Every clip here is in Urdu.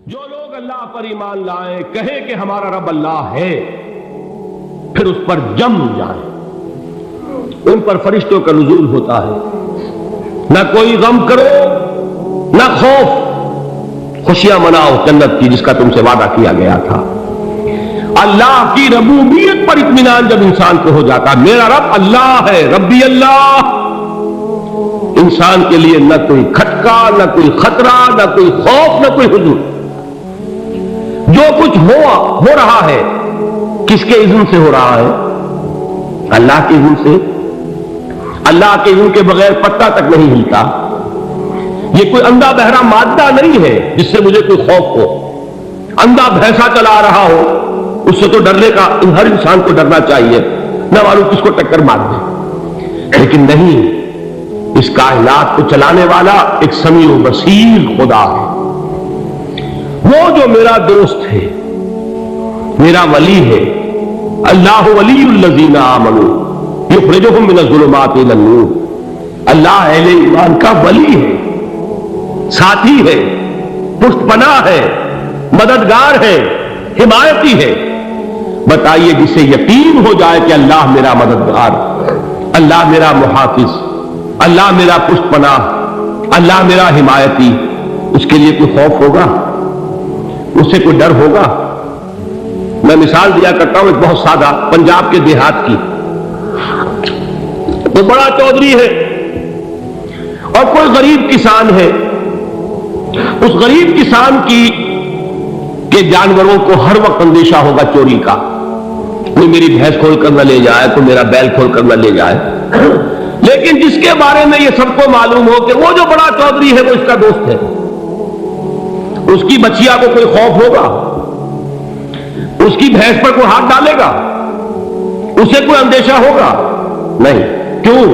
جو لوگ اللہ پر ایمان لائیں کہیں کہ ہمارا رب اللہ ہے، پھر اس پر جم جائیں، ان پر فرشتوں کا نزول ہوتا ہے، نہ کوئی غم کرو نہ خوف، خوشیاں مناؤ جنت کی جس کا تم سے وعدہ کیا گیا تھا۔ اللہ کی ربوبیت پر اطمینان جب انسان کو ہو جاتا، میرا رب اللہ ہے، ربی اللہ، انسان کے لیے نہ کوئی کھٹکا، نہ کوئی خطرہ، نہ کوئی خوف، نہ کوئی حضور۔ جو کچھ ہو رہا ہے کس کے اذن سے ہو رہا ہے؟ اللہ کے اذن سے۔ اللہ کے اذن کے بغیر پتا تک نہیں ہلتا۔ یہ کوئی اندھا بہرا مادہ نہیں ہے جس سے مجھے کوئی خوف ہو۔ اندھا بھینسا چلا رہا ہو اس سے تو ڈرنے کا ہر انسان کو ڈرنا چاہیے، نہ معلوم کس کو ٹکر مار دے، لیکن نہیں، اس کائنات کو چلانے والا ایک سمیع و بصیر خدا ہے۔ وہ جو میرا دوست ہے، میرا ولی ہے، اللہ ولی الذین آمنوا یخرجہم من الظلمات الی النور، اللہ اہل ایمان کا ولی ہے، ساتھی ہے، پشت پناہ ہے، مددگار ہے، حمایتی ہے۔ بتائیے جسے یقین ہو جائے کہ اللہ میرا مددگار، اللہ میرا محافظ، اللہ میرا پشت پناہ، اللہ میرا حمایتی، اس کے لیے کوئی خوف ہوگا؟ اس سے کوئی ڈر ہوگا؟ میں مثال دیا کرتا ہوں ایک بہت سادہ، پنجاب کے دیہات کی۔ تو بڑا چودھری ہے اور کوئی غریب کسان ہے، اس غریب کسان کے جانوروں کو ہر وقت اندیشہ ہوگا چوری کا، کوئی میری بھینس کھول کر نہ لے جائے، کوئی میرا بیل کھول کر نہ لے جائے۔ لیکن جس کے بارے میں یہ سب کو معلوم ہو کہ وہ جو بڑا چودھری ہے وہ اس کا دوست ہے، اس کی بچیا کو کوئی خوف ہوگا؟ اس کی بھینس پر کوئی ہاتھ ڈالے گا؟ اسے کوئی اندیشہ ہوگا؟ نہیں۔ کیوں؟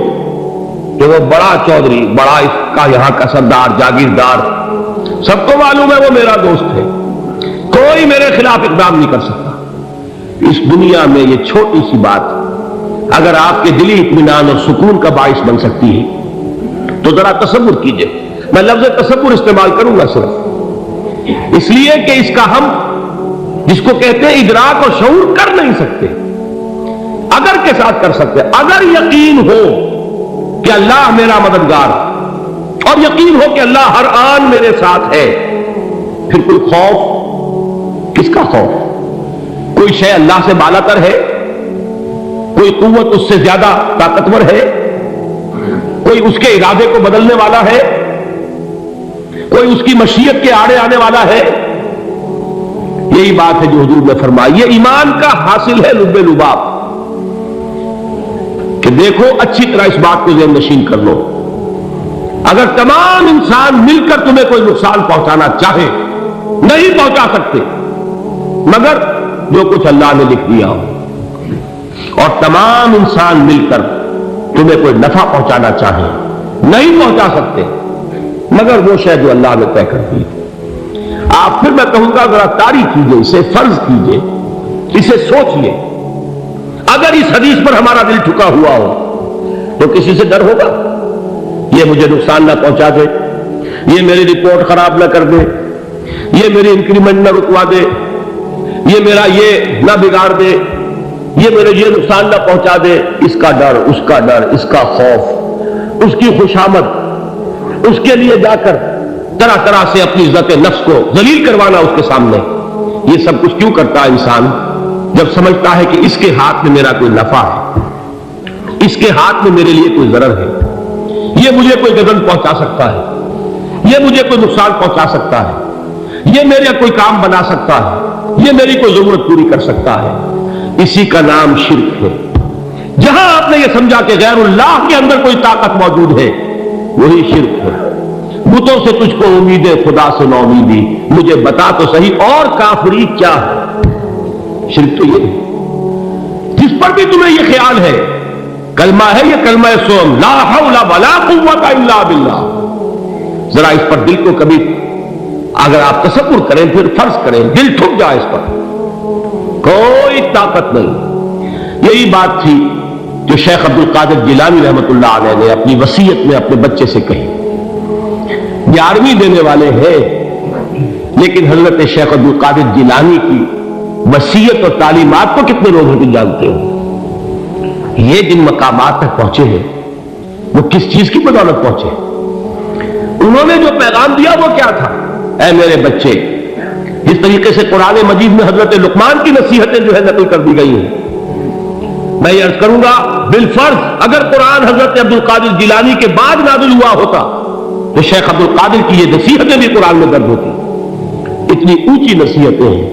کہ وہ بڑا چودھری، بڑا اس کا یہاں کا سردار، جاگیردار، سب کو معلوم ہے وہ میرا دوست ہے، کوئی میرے خلاف اقدام نہیں کر سکتا۔ اس دنیا میں یہ چھوٹی سی بات اگر آپ کے دلی اطمینان اور سکون کا باعث بن سکتی ہے تو ذرا تصور کیجئے۔ میں لفظ تصور استعمال کروں گا صرف اس لیے کہ اس کا ہم جس کو کہتے ہیں ادراک اور شعور کر نہیں سکتے، اگر کے ساتھ کر سکتے۔ اگر یقین ہو کہ اللہ میرا مددگار اور یقین ہو کہ اللہ ہر آن میرے ساتھ ہے، پھر کوئی خوف؟ کس کا خوف؟ کوئی شے اللہ سے بالا تر ہے؟ کوئی قوت اس سے زیادہ طاقتور ہے؟ کوئی اس کے ارادے کو بدلنے والا ہے؟ کوئی اس کی مشیت کے آڑے آنے والا ہے؟ یہی بات ہے جو حضور نے فرمائی، یہ ایمان کا حاصل ہے لب لباب، کہ دیکھو اچھی طرح اس بات کو ذہن نشین کر لو، اگر تمام انسان مل کر تمہیں کوئی نقصان پہنچانا چاہے نہیں پہنچا سکتے مگر جو کچھ اللہ نے لکھ دیا ہو، اور تمام انسان مل کر تمہیں کوئی نفع پہنچانا چاہے نہیں پہنچا سکتے مگر وہ شے جو اللہ نے طے کر دی۔ آپ پھر میں کہوں گا ذرا طاری کیجئے، اسے فرض کیجئے، اسے سوچئے، اگر اس حدیث پر ہمارا دل ٹھکا ہوا ہو تو کسی سے ڈر ہوگا؟ یہ مجھے نقصان نہ پہنچا دے، یہ میری رپورٹ خراب نہ کر دے، یہ میری انکریمنٹ نہ رکوا دے، یہ میرا یہ نہ بگاڑ دے، یہ میرے یہ نقصان نہ پہنچا دے، اس کا ڈر، اس کا ڈر، اس کا خوف، اس کی خوشامد، اس کے لیے جا کر طرح طرح سے اپنی عزت نفس کو ذلیل کروانا اس کے سامنے۔ یہ سب کچھ کیوں کرتا ہے انسان؟ جب سمجھتا ہے کہ اس کے ہاتھ میں میرا کوئی نفع ہے، اس کے ہاتھ میں میرے لیے کوئی ضرر ہے، یہ مجھے کوئی گزن پہنچا سکتا ہے، یہ مجھے کوئی نقصان پہنچا سکتا ہے، یہ میرا کوئی کام بنا سکتا ہے، یہ میری کوئی ضرورت پوری کر سکتا ہے، اسی کا نام شرک ہے۔ جہاں آپ نے یہ سمجھا کہ غیر اللہ کے اندر کوئی طاقت موجود ہے وہی شرک ہے۔ بتوں سے تجھ کو امید ہے، خدا سے نو امیدی، مجھے بتا تو صحیح اور کافری کیا ہے؟ شرک تو یہ ہے جس پر بھی تمہیں یہ خیال ہے، کلمہ ہے یہ کلمہ سوم، لا حول ولا قوت الا باللہ، ذرا اس پر دل کو کبھی اگر آپ تصور کریں، پھر فرض کریں، دل ٹھک جائے اس پر، کوئی طاقت نہیں۔ یہی بات تھی جو شیخ عبد القادر جیلانی رحمۃ اللہ علیہ نے اپنی وصیت میں اپنے بچے سے کہی۔ 11ویں دینے والے ہیں لیکن حضرت شیخ عبد القادر جیلانی کی وصیت اور تعلیمات کو کتنے لوگ ہیں جانتے ہو؟ یہ جن مقامات تک پہنچے ہیں وہ کس چیز کی بدولت پہنچے؟ انہوں نے جو پیغام دیا وہ کیا تھا؟ اے میرے بچے، جس طریقے سے قرآن مجید میں حضرت لقمان کی نصیحتیں جو ہے نقل کر دی گئی ہیں، میں یہ عرض کروں گا بالفرض اگر قرآن حضرت عبد القادر جیلانی کے بعد نازل ہوا ہوتا تو شیخ عبد القادر کی یہ نصیحتیں بھی قرآن میں درج ہوتی۔ اتنی اونچی نصیحتیں ہیں۔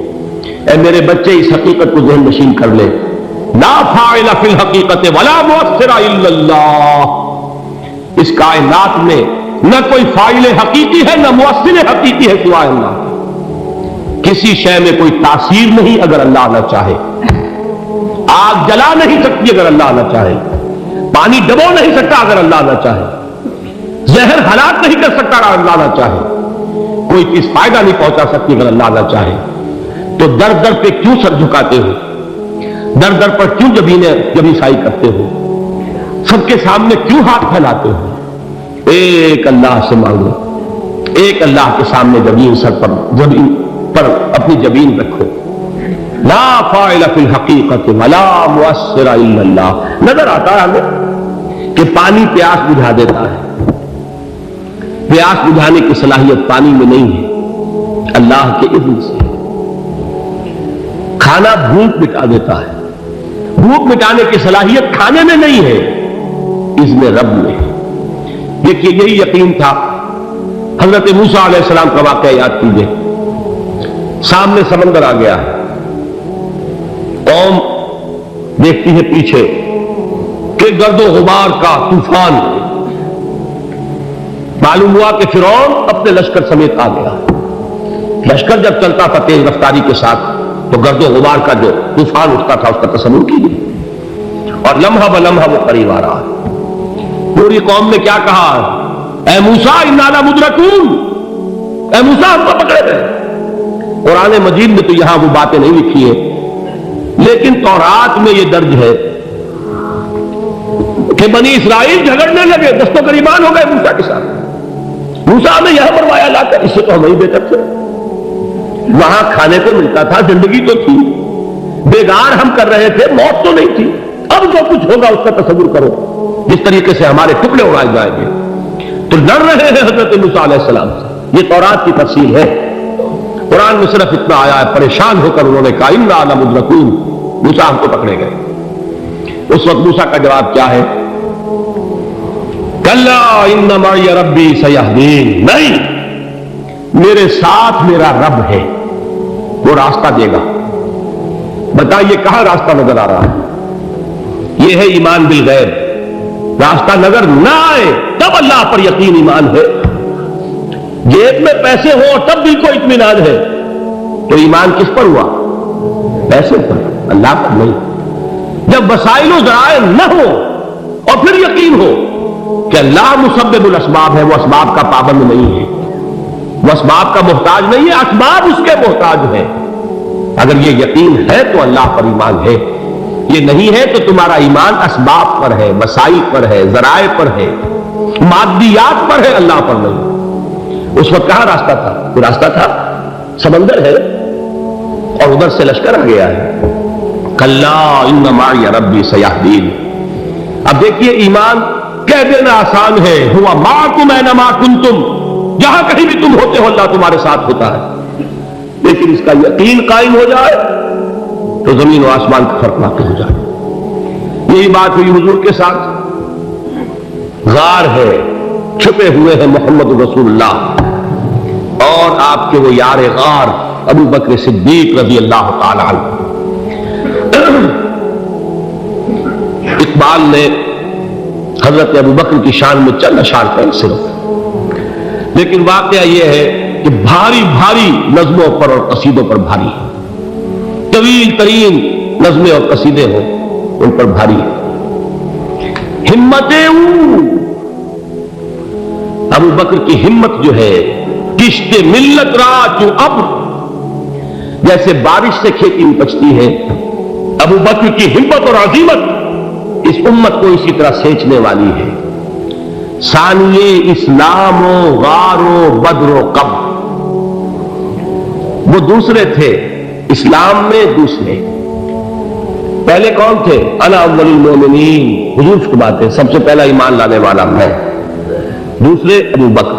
اے میرے بچے، اس حقیقت کو ذہن نشین کر لے، لا فاعل فی الحقیقت ولا مؤثر الا اللہ۔ اس کائنات میں نہ کوئی فاعل حقیقی ہے نہ مؤثر حقیقی ہے سوائے اللہ۔ کسی شے میں کوئی تاثیر نہیں اگر اللہ نہ چاہے۔ آگ جلا نہیں سکتی اگر اللہ نہ چاہے، پانی ڈبو نہیں سکتا اگر اللہ نہ چاہے، زہر ہلاک نہیں کر سکتا اگر اللہ نہ چاہے، کوئی چیز فائدہ نہیں پہنچا سکتی اگر اللہ نہ چاہے۔ تو در در پہ کیوں سر جھکاتے ہو؟ در در پر کیوں جبیں سائی کرتے ہو؟ سب کے سامنے کیوں ہاتھ پھیلاتے ہو؟ ایک اللہ سے مانگو، ایک اللہ کے سامنے جبین پر اپنی جبین رکھو۔ لا فاعل فی الحقیقت ولا مؤثر الا اللہ۔ نظر آتا ہے ہمیں کہ پانی پیاس بجھا دیتا ہے، پیاس بجھانے کی صلاحیت پانی میں نہیں ہے، اللہ کے اذن سے۔ کھانا بھوک مٹا دیتا ہے، بھوک مٹانے کی صلاحیت کھانے میں نہیں ہے، اذن رب میں ہے۔ دیکھیے یہی یقین تھا حضرت موسیٰ علیہ السلام کا واقعہ یاد کیجیے۔ سامنے سمندر آ گیا ہے، قوم دیکھتی ہے پیچھے کہ گرد و غبار کا طوفان، معلوم ہوا کہ فرعون اپنے لشکر سمیت آ گیا۔ لشکر جب چلتا تھا تیز رفتاری کے ساتھ تو گرد و غبار کا جو طوفان اٹھتا تھا اس کا تصور کیجیے، اور لمحہ بلمحہ وہ قریب آ رہا ہے۔ پوری قوم نے کیا کہا؟ اے موسیٰ انا لمدرکون، اے موسیٰ ہم کو پکڑے گئے۔ قرآن مجید میں تو یہاں وہ باتیں نہیں لکھی ہیں، لیکن تورات میں یہ درج ہے کہ بنی اسرائیل جھگڑنے لگے، دست و گریبان ہو گئے موسیٰ کے ساتھ۔ موسیٰ نے یہاں فرمایا لا کر، اس سے تو ہم ہی بہتر تھے، وہاں کھانے کو ملتا تھا، زندگی تو تھی، بیگار ہم کر رہے تھے، موت تو نہیں تھی۔ اب جو کچھ ہوگا اس کا تصور کرو، جس طریقے سے ہمارے ٹکڑے اڑائے جائیں گے۔ تو لڑ رہے ہیں حضرت موسیٰ علیہ السلام سے، یہ تورات کی تفصیل ہے۔ قرآن میں صرف اتنا آیا ہے، پریشان ہو کر انہوں نے کہا انا لمدرکون، موسیٰ ہم کو پکڑے گئے۔ اس وقت موسیٰ کا جواب کیا ہے؟ کلا ان معی ربی سیہدین، نہیں، میرے ساتھ میرا رب ہے، وہ راستہ دے گا۔ بتائیے کہاں راستہ نظر آ رہا ہے؟ یہ ہے ایمان بالغیب۔ راستہ نظر نہ آئے تب اللہ پر یقین ایمان ہے۔ جیب میں پیسے ہو تب دل کو اطمینان ہے، تو ایمان کس پر ہوا؟ پیسے پر، اللہ پر نہیں۔ جب وسائل و ذرائع نہ ہو اور پھر یقین ہو کہ اللہ مسبب الاسباب ہے، وہ اسباب کا پابند نہیں ہے، وہ اسباب کا محتاج نہیں ہے، اسباب اس کے محتاج ہے۔ اگر یہ یقین ہے تو اللہ پر ایمان ہے، یہ نہیں ہے تو تمہارا ایمان اسباب پر ہے، وسائل پر ہے، ذرائع پر ہے، مادیات پر ہے، اللہ پر نہیں۔ اس وقت کہاں راستہ تھا؟ کوئی راستہ تھا؟ سمندر ہے اور ادھر سے لشکر آ گیا ہے۔ کلا ان معی ربی سیہدین۔ اب دیکھیے ایمان کہہ دینا آسان ہے، ہوا معکم اینما کنتم، جہاں کہیں بھی تم ہوتے ہو اللہ تمہارے ساتھ ہوتا ہے، لیکن اس کا یقین قائم ہو جائے تو زمین و آسمان کا فرق واقع ہو جائے۔ یہی بات ہوئی حضور کے ساتھ۔ غار ہے، چھپے ہوئے ہیں محمد رسول اللہ اور آپ کے وہ یار غار ابو بکر صدیق رضی اللہ تعالی عنہ۔ اقبال نے حضرت ابو بکر کی شان میں چند اشعار کہیں صرف، لیکن واقعہ یہ ہے کہ بھاری بھاری نظموں پر اور قصیدوں پر بھاری ہے، طویل ترین نظمیں اور قصیدے ہوں ان پر بھاری ہے۔ ہمتیں ابو بکر کی ہمت جو ہے، کشت ملت را جو ابر، جیسے بارش سے کھیتی اپجتی ہے، ابو بکر کی ہمت اور عزیمت اس امت کو اسی طرح سینچنے والی ہے۔ ثانیے اسلام و غار و بدر و قبر، وہ دوسرے تھے اسلام میں، دوسرے پہلے کون تھے؟ انا اول المومنین، حضور فرماتے ہیں سب سے پہلا ایمان لانے والا میں، دوسرے ابو بکر۔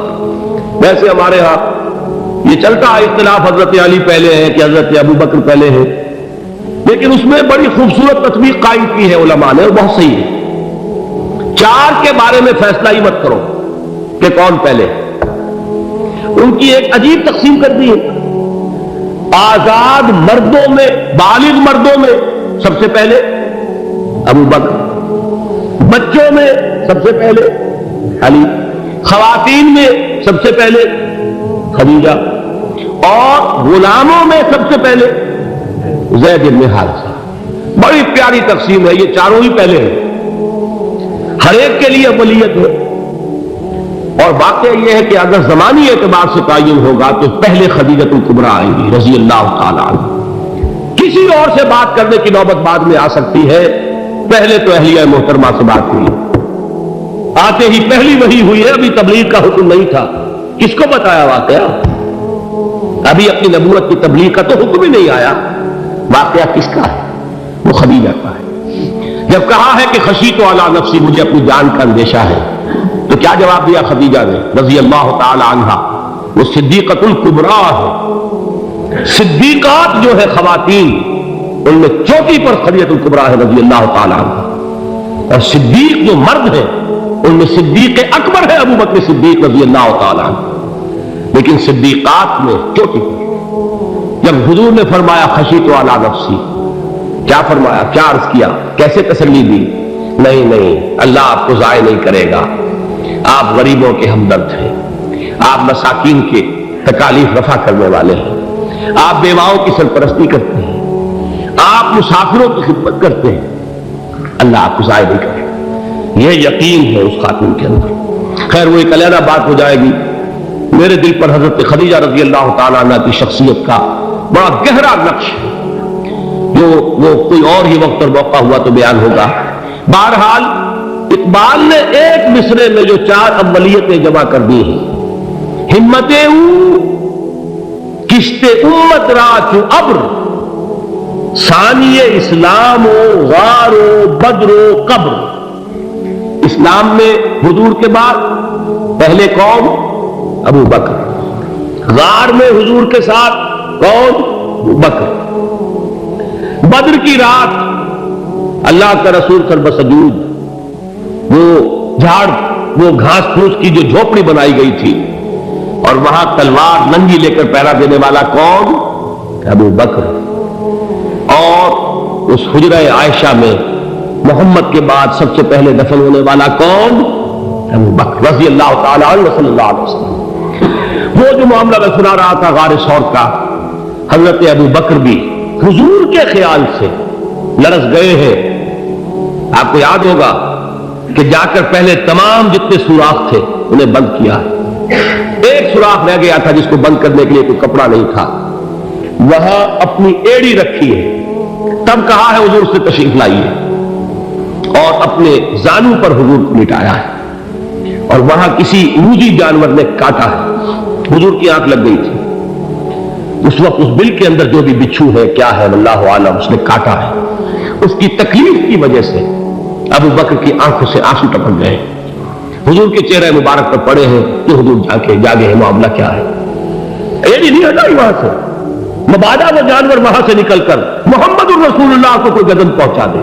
ویسے ہمارے ہاں یہ چلتا ہے اختلاف، حضرت علی پہلے ہے کہ حضرت ابو بکر پہلے ہے، لیکن اس میں بڑی خوبصورت تطبیق قائم کی ہے علماء نے، اور بہت صحیح ہے۔ چار کے بارے میں فیصلہ ہی مت کرو کہ کون پہلے، ان کی ایک عجیب تقسیم کر دی ہے۔ آزاد مردوں میں، بالغ مردوں میں سب سے پہلے ابو بکر، بچوں میں سب سے پہلے علی، خواتین میں سب سے پہلے خدیجہ، اور غلاموں میں سب سے پہلے زید بن حارثہ۔ بڑی پیاری تقسیم ہے، یہ چاروں ہی پہلے ہیں، ہر ایک کے لیے اولیت ہے۔ اور واقعہ یہ ہے کہ اگر زمانی اعتبار سے تعین ہوگا تو پہلے خدیجۃ الکبریٰ آئیں گی رضی اللہ تعالی عنہ، کسی اور سے بات کرنے کی نوبت بعد میں آ سکتی ہے، پہلے تو اہلیہ محترمہ سے بات ہوئی، آتے ہی پہلی وحی ہوئی ہے، ابھی تبلیغ کا حکم نہیں تھا، کس کو بتایا واقعہ؟ ابھی اپنی نبوت کی تبلیغ کا تو حکم ہی نہیں آیا، واقعہ کس کا ہے؟ وہ خدیجہ کا ہے۔ جب کہا ہے کہ خشیت علی نفسی، مجھے اپنی جان کا اندیشہ ہے، تو کیا جواب دیا خدیجہ نے رضی اللہ تعالی عنہا؟ وہ صدیقۃ الکبریٰ ہے، صدیقات جو ہے خواتین ان میں چوٹی پر خدیجۃ الکبریٰ ہے رضی اللہ تعالی عنہا، اور صدیق جو مرد ہیں ان میں صدیق اکبر ہے ابو بکر صدیق رضی اللہ تعالی عنہ، لیکن صدیقات میں چوٹی پر۔ جب حضور نے فرمایا خشیت علی نفسی، کیا فرمایا، کیا عرض کیا، کیسے تسلی دی؟ نہیں اللہ آپ کو ضائع نہیں کرے گا، آپ غریبوں کے ہمدرد ہیں، آپ مساکین کے تکالیف رفع کرنے والے ہیں، آپ بیواؤں کی سرپرستی کرتے ہیں، آپ مسافروں کی خدمت کرتے ہیں، اللہ آپ کو ضائع نہیں کرے گا، یہ یقین ہے اس خاتون کے اندر۔ خیر وہ ایک علیحدہ بات ہو جائے گی۔ میرے دل پر حضرت خدیجہ رضی اللہ تعالیٰ عنہ کی شخصیت کا بڑا گہرا نقش ہے، جو وہ کوئی اور ہی وقت اور موقع ہوا تو بیان ہوگا۔ بہرحال اقبال نے ایک مصرے میں جو چار اولیتیں جمع کر دی ہیں، ہمت او کشت امت را چو ابر، ثانی اسلام و غار و بدر و قبر۔ اسلام میں حضور کے بعد پہلے کون؟ ابو بکر۔ غار میں حضور کے ساتھ کون؟ ابو بکر۔ بدر کی رات اللہ کا رسول سر بسجود، وہ جھاڑ، وہ گھاس پھوس کی جو جھوپڑی بنائی گئی تھی، اور وہاں تلوار ننگی لے کر پہرا دینے والا کون؟ ابو بکر۔ اور اس حجرہ عائشہ میں محمد کے بعد سب سے پہلے دفن ہونے والا کون؟ ابو بکر رضی اللہ تعالی عنہ صلی اللہ علیہ وسلم۔ وہ جو معاملہ میں سنا رہا تھا غار ثور کا، حضرت ابو بکر بھی حضور کے خیال سے لرز گئے ہیں۔ آپ کو یاد ہوگا کہ جا کر پہلے تمام جتنے سوراخ تھے انہیں بند کیا، ایک سوراخ رہ گیا تھا جس کو بند کرنے کے لیے کوئی کپڑا نہیں تھا، وہاں اپنی ایڑی رکھی ہے، تب کہا ہے حضور سے تشریف لائیے، اور اپنے زانو پر حضور کو لٹایا ہے، اور وہاں کسی موذی جانور نے کاٹا ہے، حضور کی آنکھ لگ گئی تھی، اس وقت اس بل کے اندر جو بھی بچھو ہے کیا ہے اللہ عالم، اس نے کاٹا ہے، اس کی تکلیف کی وجہ سے ابو بکر کی آنکھوں سے آنسو ٹپک گئے، حضور کے چہرے مبارک پر پڑے ہیں کہ حضور جاگے ہیں، معاملہ کیا ہے؟ یہ نہیں ہٹائی وہاں سے، مبادا وہ جانور وہاں سے نکل کر محمد الرسول اللہ کو کوئی گدن پہنچا دے،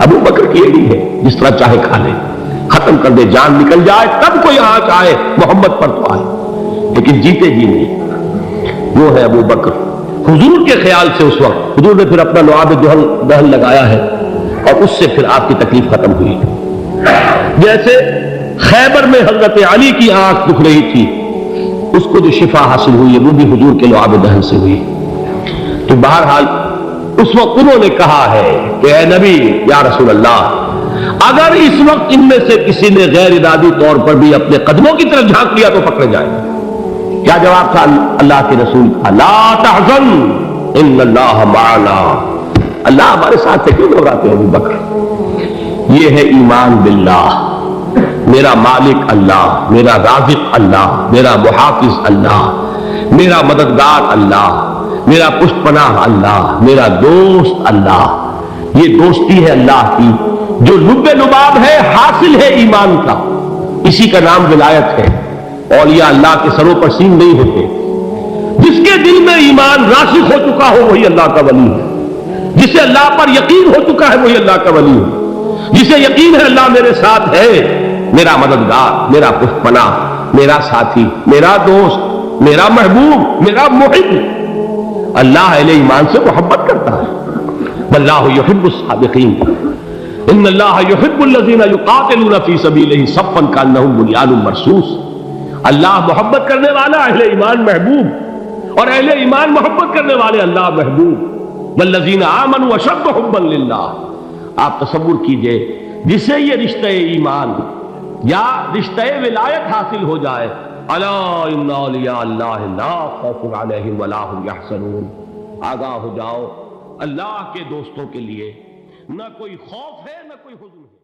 ابو بکر کی ایڑی ہے، جس طرح چاہے کھا لے، ختم کر دے، جان نکل جائے تب کوئی آنچ آئے، محمد پر تو آئے، لیکن جیتے جی نہیں۔ وہ ہے ابو بکر حضور کے خیال سے۔ اس وقت حضور نے پھر اپنا لعاب دہن لگایا ہے، اور اس سے پھر آپ کی تکلیف ختم ہوئی۔ جیسے خیبر میں حضرت علی کی آنکھ دکھ رہی تھی، اس کو جو شفا حاصل ہوئی ہے وہ بھی حضور کے لعاب دہن سے ہوئی۔ تو بہرحال اس وقت انہوں نے کہا ہے کہ اے نبی یا رسول اللہ، اگر اس وقت ان میں سے کسی نے غیر ارادی طور پر بھی اپنے قدموں کی طرف جھانک لیا تو پکڑے جائے۔ کیا جواب تھا اللہ کے رسول کا؟ لا تحزن ان اللہ معنا، اللہ ہمارے ساتھ سے کیوں گھبراتے ہو ابو بکر؟ یہ ہے ایمان باللہ، میرا مالک اللہ، میرا رازق اللہ، میرا محافظ اللہ، میرا مددگار اللہ، میرا پشت پناہ اللہ، میرا دوست اللہ۔ یہ دوستی ہے اللہ کی جو لب لباب ہے، حاصل ہے ایمان کا، اسی کا نام ولایت ہے۔ اولیاء اللہ کے سروں پر سین نہیں ہوتے، جس کے دل میں ایمان راسخ ہو چکا ہو وہی اللہ کا ولی ہے، جسے اللہ پر یقین ہو چکا ہے وہی اللہ کا ولی ہے، جسے یقین ہے اللہ میرے ساتھ ہے، میرا مددگار، میرا پشت پناہ، میرا ساتھی، میرا دوست، میرا محبوب، میرا محب۔ اللہ اہل ایمان سے محبت کرتا ہے۔ واللہ یحب الصادقین، ان اللہ یحب الذین یقاتلون فی سبیلہ صفا کانہم بنیان مرصوص۔ اللہ محبت کرنے والا، اہل ایمان محبوب، اور اہل ایمان محبت کرنے والے اللہ محبوب۔ والذین آمنوا اشد حبا للہ۔ آپ تصور کیجئے جسے یہ رشتہ ایمان یا رشتہ ولایت حاصل ہو جائے، الا ان اولیاء اللہ لا خوف علیہم ولا هم یحزنون، آگاہ ہو جاؤ اللہ کے دوستوں کے لیے نہ کوئی خوف ہے نہ کوئی حزن ہے۔